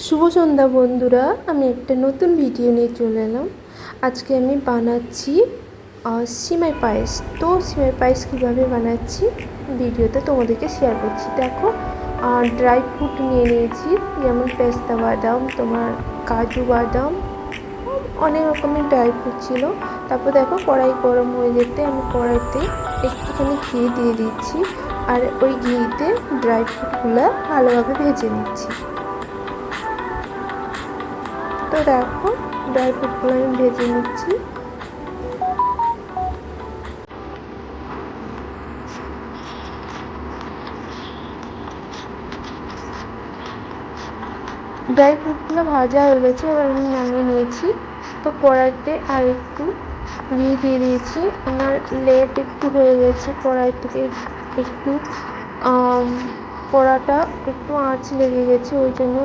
শুভ সন্ধ্যা বন্ধুরা, আমি একটা নতুন ভিডিও নিয়ে চলে এলাম। আজকে আমি বানাচ্ছি সিমাই পায়েস। তো সিমাই পায়েস কীভাবে বানাচ্ছি ভিডিওতে তোমাদেরকে শেয়ার করছি। দেখো, ড্রাই ফ্রুট নিয়ে নিয়েছি, যেমন পেস্তা বাদাম, তোমার কাজু বাদাম, অনেক রকমের ড্রাই ফ্রুট ছিল। তারপর দেখো, কড়াই গরম হয়ে যেতে আমি কড়াইতে একটুখানি ঘি দিয়ে দিচ্ছি, আর ওই ঘিতে ড্রাই ফ্রুটগুলো ভালোভাবে ভেজে নিচ্ছি। তো দেখো, ড্রাই ফ্রুটগুলো আমি ভেজে নিচ্ছি। ড্রাই ফ্রুটগুলো ভাজা হয়ে গেছে, এবার আমি নামিয়ে নিয়েছি। তো কড়াইতে আর একটু ঘি দিয়ে দিয়েছি। আমার লেট একটু হয়ে গেছে, কড়াই থেকে একটু কড়াটা একটু আঁচ লেগে গেছে, ওই জন্য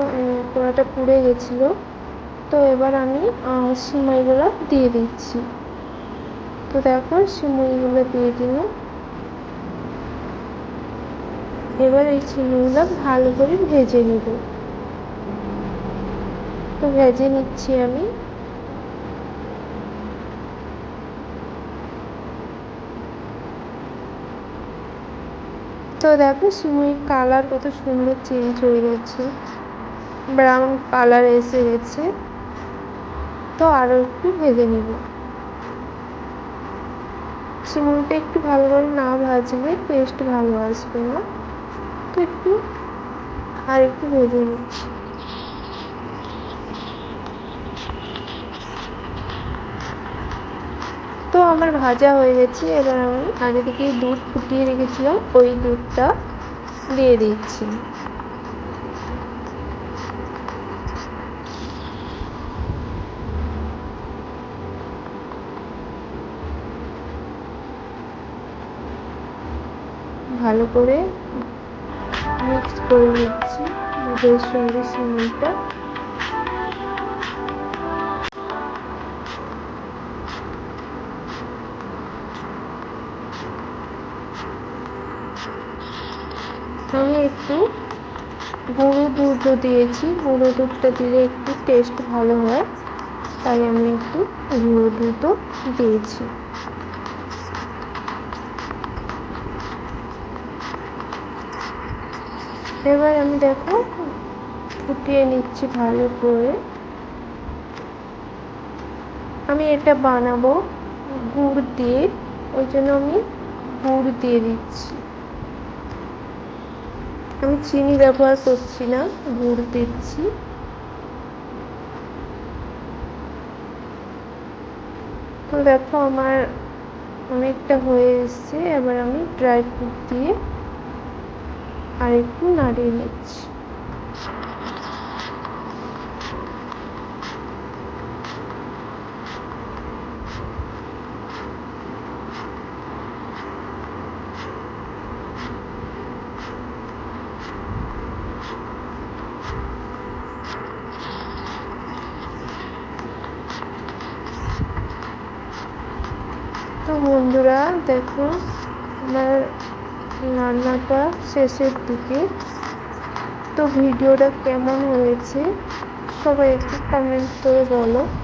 কড়াটা পুড়ে গেছিলো। তো এবার আমি সিমাইগুলো দিয়ে দিচ্ছি। তো দেখো, সিমাইগুলো দিয়ে দিলাম। এবার এই সিমাইগুলো ভালো করে ভেজে নেব। তো ভেজে নিচ্ছি আমি। তো দেখো, সিমাইয়ের কালার কত সুন্দর চেঞ্জ হয়ে গেছে, ব্রাউন কালার এসে গেছে। তো আরও একটু ভেজে নেব। সিমাইটা একটু ভালো করে না ভাজলে টেস্ট ভালো আসবে না। তো একটু ভেজে নিচ্ছি। তো আমার ভাজা হয়ে গেছে। এবার আমি আগে থেকে দুধ ফুটিয়ে রেখেছিলাম, ওই দুধটা দিয়ে দিচ্ছি। ভালো করে মিক্স করে নিচ্ছি দুধের সঙ্গে সিমাইটা। আমি একটু গুঁড়ো দুধও দিয়েছি, গুঁড়ো দুধটা দিলে একটু টেস্ট ভালো হয়, তাই আমি একটু গুঁড়ো দুধও দিয়েছি। এবার আমি দেখো ফুটিয়ে নিচ্ছি ভালো করে। আমি এটা বানাবো গুড় দিয়ে, ওই জন্য আমি গুড় দিয়ে দিচ্ছি। আমি চিনি ব্যবহার করছি না, গুড় দিচ্ছি। তো দেখো, আমার অনেকটা হয়ে এসছে। এবার আমি ড্রাই ফ্রুট দিয়ে আর একটু নাড়িয়ে নিচ্ছি। তো বন্ধুরা দেখো, আমার রান্নাটা শেষের দিকে। তো ভিডিওটা কেমন হয়েছে সবাই একটু কমেন্ট করে বলো।